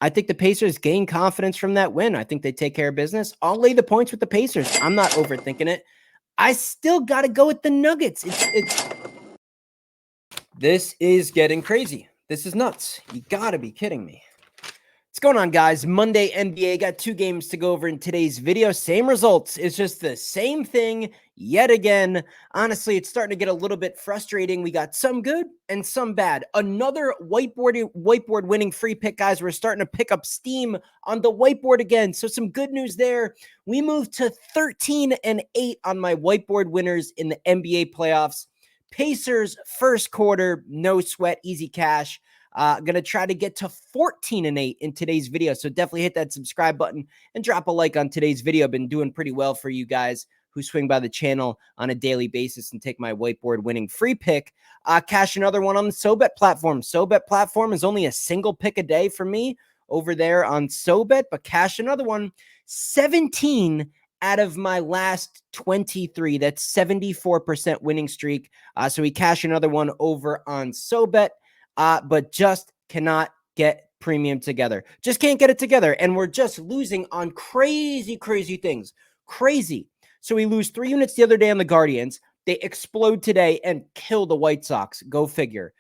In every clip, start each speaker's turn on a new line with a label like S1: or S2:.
S1: I think the Pacers gain confidence from that win. I think they take care of business. I'll lay the points with the Pacers. I'm not overthinking it. I still got to go with the Nuggets. This is getting crazy. This is nuts. You got to be kidding me. What's going on, guys? Monday NBA. Got 2 games to go over in today's video. Same results. It's just the same thing yet again. Honestly, it's starting to get a little bit frustrating. We got some good and some bad. Another whiteboard winning free pick, guys. We're starting to pick up steam on the whiteboard again. So some good news there. We moved to 13-8 on my whiteboard winners in the NBA playoffs. Pacers first quarter, no sweat, easy cash. Going to try to get to 14-8 in today's video. So definitely hit that subscribe button and drop a like on today's video. Been doing pretty well for you guys who swing by the channel on a daily basis and take my whiteboard winning free pick. Cash another one on the SoBet platform. SoBet platform is only a single pick a day for me over there on SoBet, but cash another one. 17 out of my last 23. That's 74% winning streak. So we cash another one over on SoBet. But just cannot get premium together. Just can't get it together. And we're just losing on crazy things. Crazy. So we lose 3 units the other day on the Guardians. They explode today and kill the White Sox. Go figure.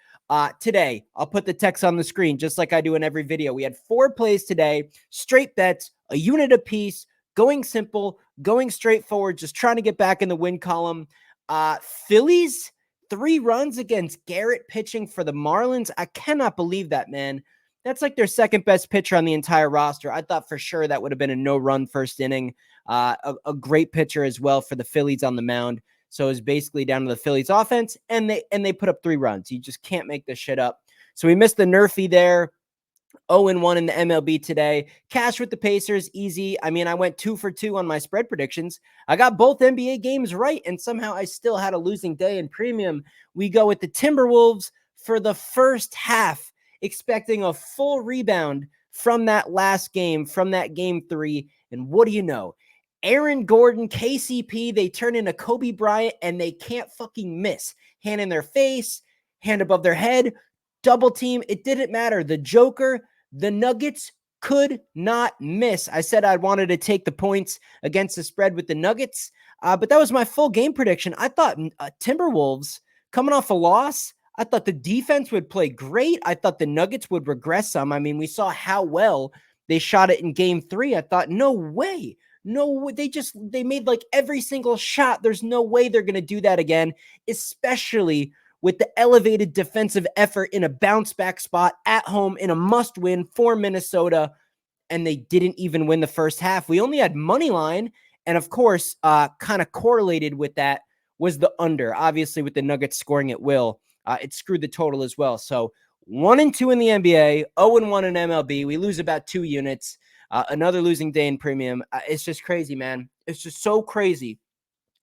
S1: Today, I'll put the text on the screen just like I do in every video. We had 4 plays today, straight bets, a unit apiece, going simple, going straightforward, just trying to get back in the win column. Phillies, 3 runs against Garrett pitching for the Marlins. I cannot believe that, man. That's like their second best pitcher on the entire roster. I thought for sure that would have been a no-run first inning. A great pitcher as well for the Phillies on the mound. So it was basically down to the Phillies offense, and they put up 3 runs. You just can't make this shit up. So we missed the Nerfy there. 0-1 in the MLB today. Cash with the Pacers, easy. I mean, I went 2 for 2 on my spread predictions. I got both NBA games right, and somehow I still had a losing day in premium. We go with the Timberwolves for the first half, expecting a full rebound from that last game, from that game 3. And what do you know? Aaron Gordon, KCP, they turn into Kobe Bryant, and they can't fucking miss. Hand in their face, hand above their head, double team. It didn't matter. The Joker, the Nuggets could not miss. I said I wanted to take the points against the spread with the Nuggets, but that was my full game prediction. I thought Timberwolves, coming off a loss, I thought the defense would play great. I thought the Nuggets would regress some. I mean, we saw how well they shot it in game 3. I thought, no way. No, they made like every single shot. There's no way they're going to do that again, especially with the elevated defensive effort in a bounce back spot at home in a must win for Minnesota. And they didn't even win the first half. We only had money line. And of course, kind of correlated with that was the under. Obviously, with the Nuggets scoring at will, it screwed the total as well. So 1-2 in the NBA, 0-1 in MLB. We lose about 2 units. Another losing day in premium. It's just crazy, man. It's just so crazy.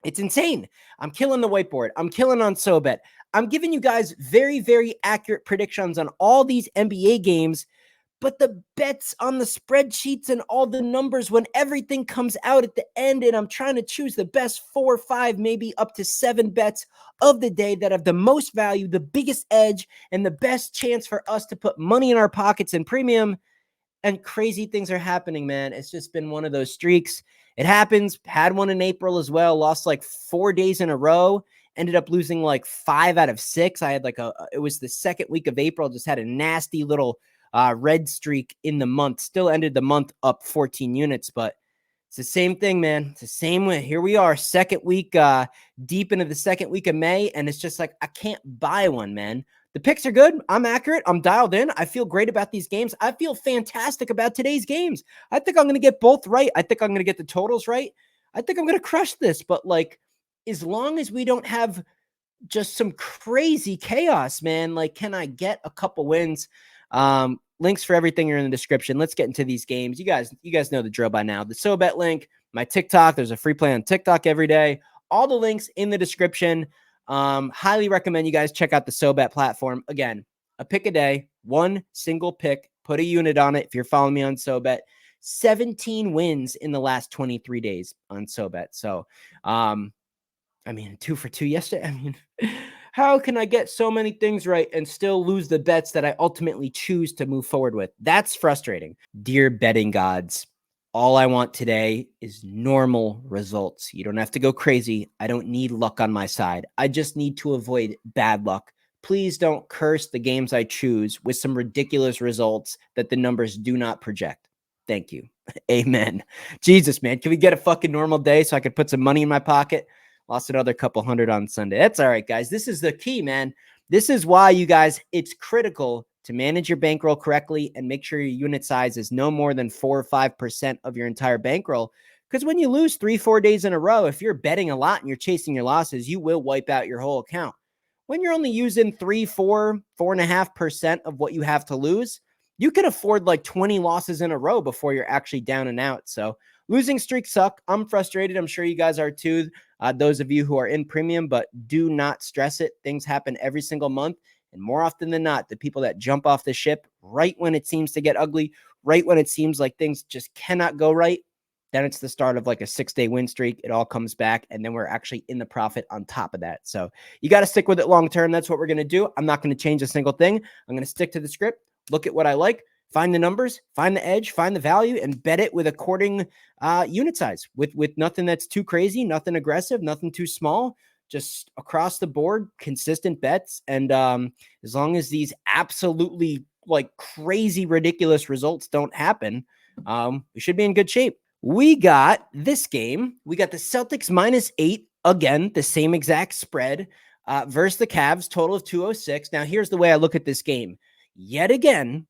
S1: It's insane. I'm killing the whiteboard. I'm killing on SoBet. I'm giving you guys very accurate predictions on all these NBA games, but the bets on the spreadsheets and all the numbers when everything comes out at the end, and I'm trying to choose the best 4, 5, maybe up to 7 bets of the day that have the most value, the biggest edge, and the best chance for us to put money in our pockets in premium. And crazy things are happening, man. It's just been one of those streaks. It happens. Had one in April as well. Lost like 4 days in a row. Ended up losing like 5 out of 6. I had like it was the second week of April. Just had a nasty little red streak in the month. Still ended the month up 14 units, but it's the same thing, man. It's the same way. Here we are, second week, deep into the second week of May. And it's just like, I can't buy one, man. The picks are good. I'm accurate. I'm dialed in. I feel great about these games. I feel fantastic about today's games. I think I'm going to get both right. I think I'm going to get the totals right. I think I'm going to crush this. But like, as long as we don't have just some crazy chaos, man, like, can I get a couple wins? Links for everything are in the description. Let's get into these games. You guys know the drill by now. The SoBet link, my TikTok. There's a free play on TikTok every day. All the links in the description. Highly recommend you guys check out the SoBet platform. Again, a pick a day, 1 single pick, put a unit on it. If you're following me on SoBet, 17 wins in the last 23 days on SoBet. So, I mean, 2 for 2 yesterday. I mean, how can I get so many things right and still lose the bets that I ultimately choose to move forward with? That's frustrating. Dear betting gods, all I want today is normal results. You don't have to go crazy. I don't need luck on my side. I just need to avoid bad luck. Please don't curse the games I choose with some ridiculous results that the numbers do not project. Thank you. Amen. Jesus, man. Can we get a fucking normal day so I could put some money in my pocket? Lost another couple hundred on Sunday. That's all right, guys. This is the key, man. This is why, you guys, it's critical to manage your bankroll correctly and make sure your unit size is no more than 4 or 5% of your entire bankroll. Because when you lose 3-4 days in a row, if you're betting a lot and you're chasing your losses, you will wipe out your whole account. When you're only using 4.5% of what you have to lose, you can afford like 20 losses in a row before you're actually down and out. So losing streaks suck. I'm frustrated. I'm sure you guys are too. Those of you who are in premium, but do not stress it. Things happen every single month. And more often than not, the people that jump off the ship right when it seems to get ugly, right when it seems like things just cannot go right, then it's the start of like a 6-day win streak. It all comes back, and then we're actually in the profit on top of that. So you got to stick with it long term. That's what we're going to do. I'm not going to change a single thing. I'm going to stick to the script, look at what I like, find the numbers, find the edge, find the value, and bet it with according unit size, with nothing that's too crazy, nothing aggressive, nothing too small, just across the board, consistent bets. And as long as these absolutely like crazy, ridiculous results don't happen, we should be in good shape. We got this game. We got the Celtics -8. Again, the same exact spread versus the Cavs, total of 206. Now, here's the way I look at this game. Yet again,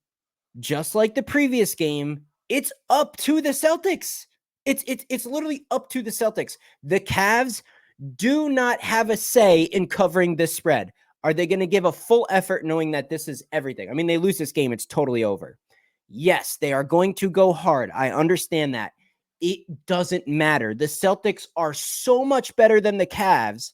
S1: just like the previous game, it's up to the Celtics. It's literally up to the Celtics. The Cavs do not have a say in covering this spread. Are they going to give a full effort knowing that this is everything? I mean, they lose this game, it's totally over. Yes, they are going to go hard. I understand that. It doesn't matter. The Celtics are so much better than the Cavs.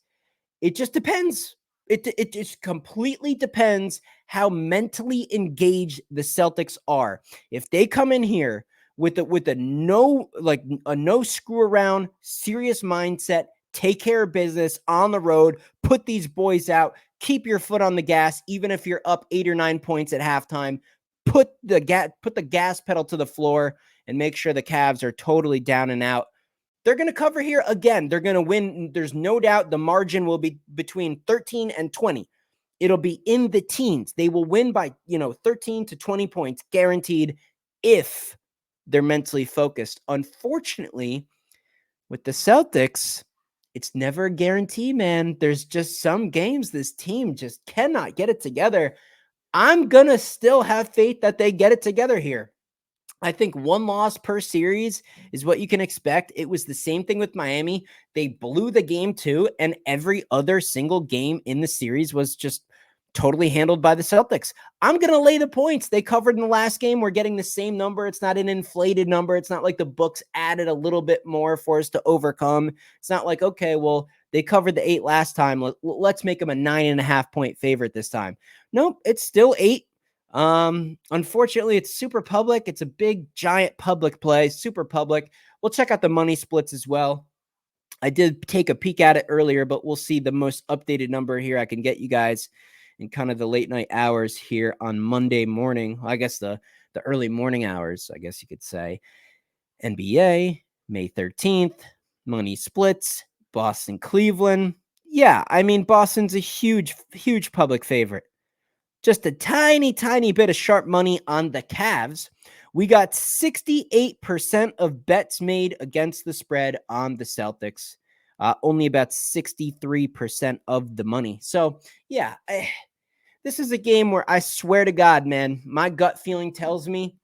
S1: It just depends. It just completely depends how mentally engaged the Celtics are. If they come in here with a no screw around, serious mindset, take care of business on the road, put these boys out, keep your foot on the gas, even if you're up 8 or 9 points at halftime, put the gas pedal to the floor and make sure the Cavs are totally down and out. They're going to cover here again. They're going to win. There's no doubt the margin will be between 13 and 20. It'll be in the teens. They will win by, 13 to 20 points guaranteed if they're mentally focused. Unfortunately, with the Celtics, it's never a guarantee, man. There's just some games this team just cannot get it together. I'm going to still have faith that they get it together here. I think 1 loss per series is what you can expect. It was the same thing with Miami. They blew the game too, and every other single game in the series was just totally handled by the Celtics. I'm going to lay the points. They covered in the last game. We're getting the same number. It's not an inflated number. It's not like the books added a little bit more for us to overcome. It's not like, okay, well, they covered the 8 last time. Let's make them a 9.5 point favorite this time. Nope, it's still 8. Unfortunately, it's super public. It's a big, giant public play, super public. We'll check out the money splits as well. I did take a peek at it earlier, but we'll see the most updated number here I can get you guys in kind of the late night hours here on Monday morning. I guess the early morning hours, I guess you could say. NBA, May 13th, money splits, Boston, Cleveland. Yeah, I mean, Boston's a huge, huge public favorite. Just a tiny, tiny bit of sharp money on the Cavs. We got 68% of bets made against the spread on the Celtics. Only about 63% of the money. So, yeah, this is a game where I swear to God, man, my gut feeling tells me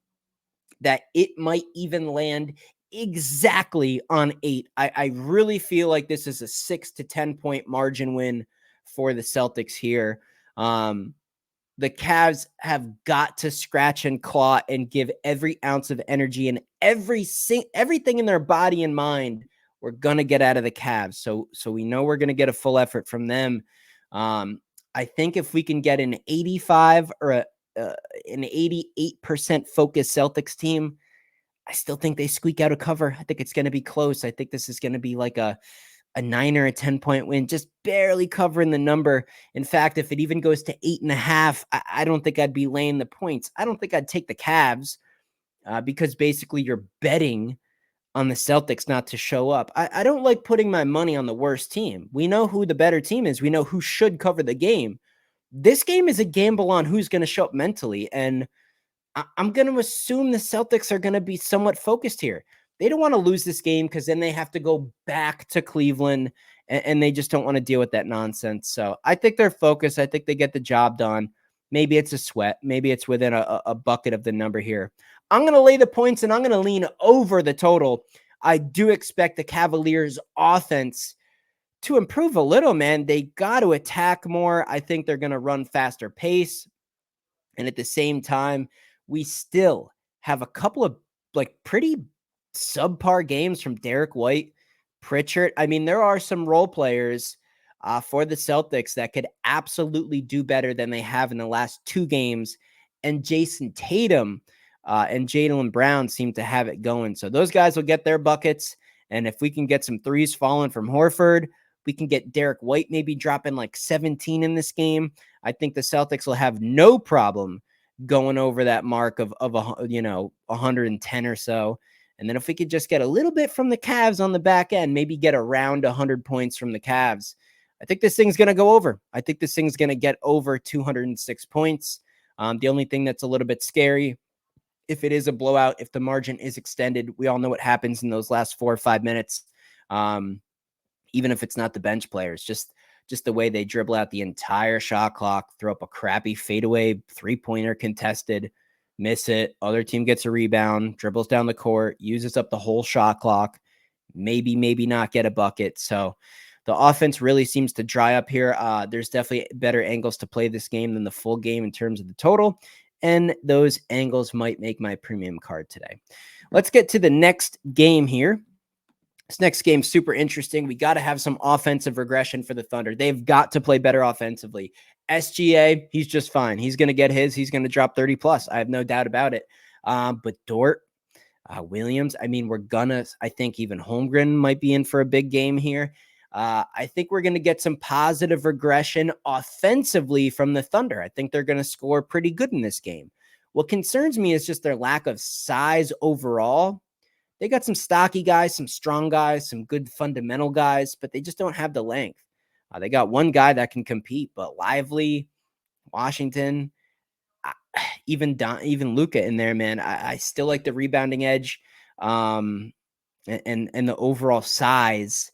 S1: that it might even land exactly on 8. I really feel like this is a 6 to 10 point margin win for the Celtics here. The Cavs have got to scratch and claw and give every ounce of energy and everything in their body and mind. We're going to get out of the Cavs. So we know we're going to get a full effort from them. I think if we can get an 85 or an 88% focused Celtics team, I still think they squeak out a cover. I think it's going to be close. I think this is going to be like a a 9 or a 10-point win, just barely covering the number. In fact, if it even goes to 8.5, I don't think I'd be laying the points. I don't think I'd take the Cavs because basically you're betting on the Celtics not to show up. I don't like putting my money on the worst team. We know who the better team is. We know who should cover the game. This game is a gamble on who's going to show up mentally. And I'm going to assume the Celtics are going to be somewhat focused here. They don't want to lose this game because then they have to go back to Cleveland and they just don't want to deal with that nonsense. So I think they're focused. I think they get the job done. Maybe it's a sweat. Maybe it's within a bucket of the number here. I'm going to lay the points and I'm going to lean over the total. I do expect the Cavaliers offense to improve a little, man. They got to attack more. I think they're going to run faster pace. And at the same time, we still have a couple of like pretty subpar games from Derek White, Pritchard. I mean, there are some role players for the Celtics that could absolutely do better than they have in the last 2 games. And Jason Tatum and Jaylen Brown seem to have it going. So those guys will get their buckets. And if we can get some threes falling from Horford, we can get Derek White maybe dropping like 17 in this game. I think the Celtics will have no problem going over that mark of 110 or so. And then if we could just get a little bit from the Cavs on the back end, maybe get around 100 points from the Cavs, I think this thing's going to go over. I think this thing's going to get over 206 points. The only thing that's a little bit scary, if it is a blowout, if the margin is extended, we all know what happens in those last 4 or 5 minutes. Even if it's not the bench players, just the way they dribble out the entire shot clock, throw up a crappy fadeaway 3-pointer contested, miss it, other team gets a rebound, dribbles down the court, uses up the whole shot clock, maybe not get a bucket. So the offense really seems to dry up here. There's definitely better angles to play this game than the full game in terms of the total, and those angles might make my premium card today. Let's get to the next game here. This next game, super interesting. We got to have some offensive regression for the Thunder. They've got to play better offensively. SGA, he's just fine. He's going to get his. He's going to drop 30 plus. I have no doubt about it. But Dort, Williams, I mean, I think even Holmgren might be in for a big game here. I think we're going to get some positive regression offensively from the Thunder. I think they're going to score pretty good in this game. What concerns me is just their lack of size overall. They got some stocky guys, some strong guys, some good fundamental guys, but they just don't have the length. They got one guy that can compete, but Lively, Washington, even Luka in there, man. I still like the rebounding edge and the overall size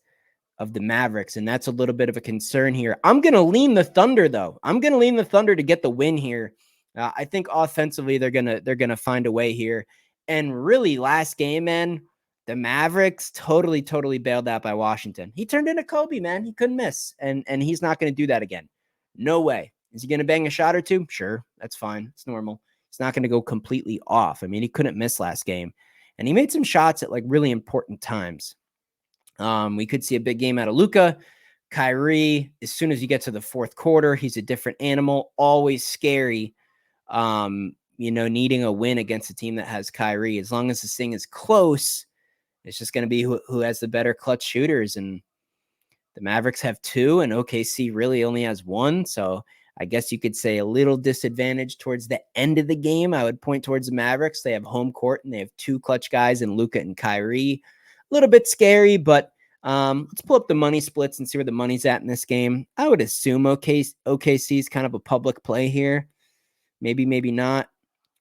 S1: of the Mavericks, and that's a little bit of a concern here. I'm going to lean the Thunder, though. I'm going to lean the Thunder to get the win here. I think offensively they're gonna find a way here. And really, last game, man, the Mavericks totally bailed out by Washington. He turned into Kobe, man. He couldn't miss. And he's not going to do that again. No way. Is he going to bang a shot or two? Sure. That's fine. It's normal. He's not going to go completely off. I mean, he couldn't miss last game. And he made some shots at like really important times. We could see a big game out of Luka. Kyrie, as soon as you get to the fourth quarter, he's a different animal. Always scary. Needing a win against a team that has Kyrie. As long as this thing is close, it's just going to be who has the better clutch shooters. And the Mavericks have 2, and OKC really only has 1. So I guess you could say a little disadvantage towards the end of the game. I would point towards the Mavericks. They have home court, and they have 2 clutch guys in Luka and Kyrie. A little bit scary, but let's pull up the money splits and see where the money's at in this game. I would assume OKC is kind of a public play here. Maybe not.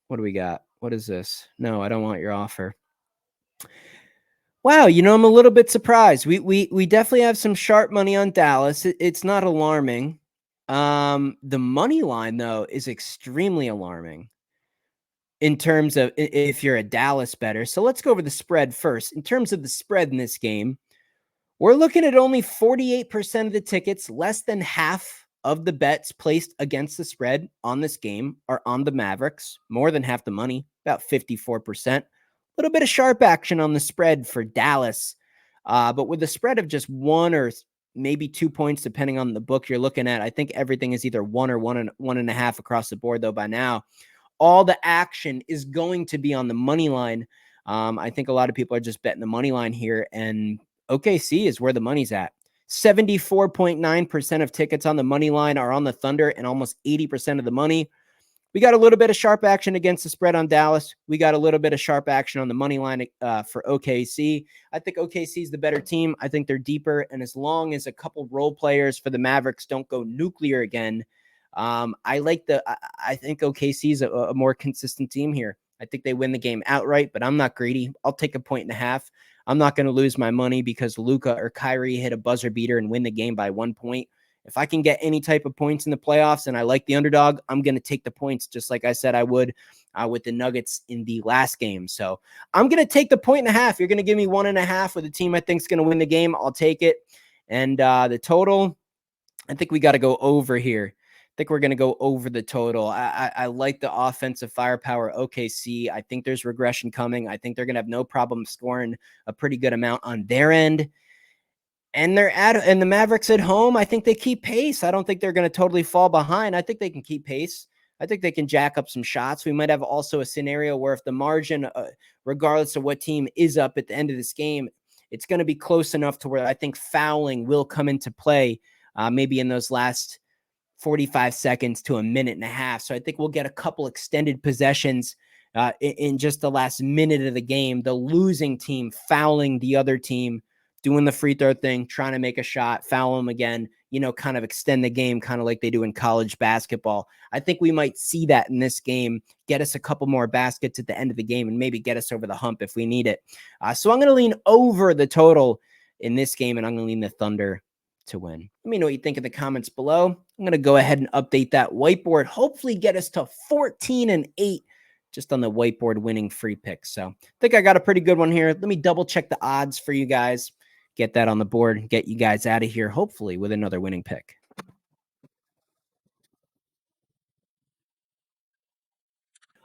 S1: What do we got? What is this? No, I don't want your offer. Wow, I'm a little bit surprised. We definitely have some sharp money on Dallas. It's not alarming. The money line, though, is extremely alarming in terms of if you're a Dallas bettor. So let's go over the spread first. In terms of the spread in this game, we're looking at only 48% of the tickets, less than half of the bets placed against the spread on this game are on the Mavericks. More than half the money, about 54%. A little bit of sharp action on the spread for Dallas. But with a spread of just 1 or maybe 2 points, depending on the book you're looking at, I think everything is either 1 or 1.5 across the board, though, by now. All the action is going to be on the money line. I think a lot of people are just betting the money line here, and OKC is where the money's at. 74.9% of tickets on the money line are on the Thunder and almost 80% of the money. We got a little bit of sharp action against the spread on Dallas. We got a little bit of sharp action on the money line for OKC. I think OKC is the better team. I think they're deeper. And as long as a couple role players for the Mavericks don't go nuclear again, I think OKC is a more consistent team here. I think they win the game outright, but I'm not greedy. I'll take 1.5. I'm not going to lose my money because Luka or Kyrie hit a buzzer beater and win the game by 1 point. If I can get any type of points in the playoffs and I like the underdog, I'm going to take the points just like I said I would with the Nuggets in the last game. So I'm going to take the 1.5. You're going to give me 1.5 with a team I think is going to win the game. I'll take it. And the total, I think we got to go over here. I think we're going to go over the total. I like the offensive firepower OKC. I think there's regression coming. I think they're going to have no problem scoring a pretty good amount on their end. And the Mavericks at home, I think they keep pace. I don't think they're going to totally fall behind. I think they can keep pace. I think they can jack up some shots. We might have also a scenario where if the margin, regardless of what team is up at the end of this game, it's going to be close enough to where I think fouling will come into play maybe in those last 45 seconds to a minute and a half. So I think we'll get a couple extended possessions in just the last minute of the game. The losing team fouling the other team, doing the free throw thing, trying to make a shot, foul them again, kind of extend the game, kind of like they do in college basketball. I think we might see that in this game, get us a couple more baskets at the end of the game and maybe get us over the hump if we need it. So I'm going to lean over the total in this game, and I'm going to lean the Thunder to win. Let me know what you think in the comments below. I'm going to go ahead and update that whiteboard, hopefully get us to 14-8 just on the whiteboard winning free picks. So I think I got a pretty good one here. Let me double check the odds for you guys. Get that on the board and get you guys out of here, hopefully with another winning pick.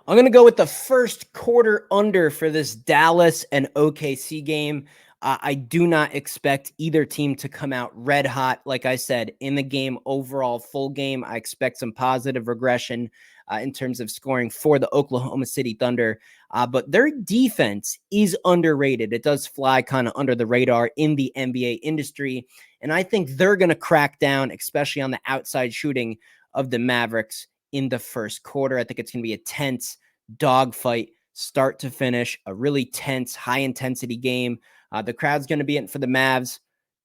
S1: I'm going to go with the first quarter under for this Dallas and OKC game. I do not expect either team to come out red hot. Like I said, in the game, overall full game, I expect some positive regression in terms of scoring for the Oklahoma City Thunder. But their defense is underrated. It does fly kind of under the radar in the NBA industry. And I think they're going to crack down, especially on the outside shooting of the Mavericks in the first quarter. I think it's going to be a tense dogfight, start to finish, a really tense, high-intensity game. The crowd's going to be in for the Mavs.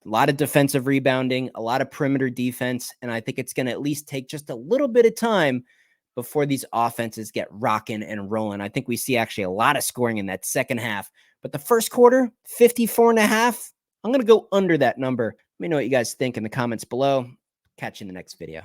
S1: A lot of defensive rebounding, a lot of perimeter defense, and I think it's going to at least take just a little bit of time before these offenses get rocking and rolling. I think we see actually a lot of scoring in that second half. But the first quarter, 54.5, I'm going to go under that number. Let me know what you guys think in the comments below. Catch you in the next video.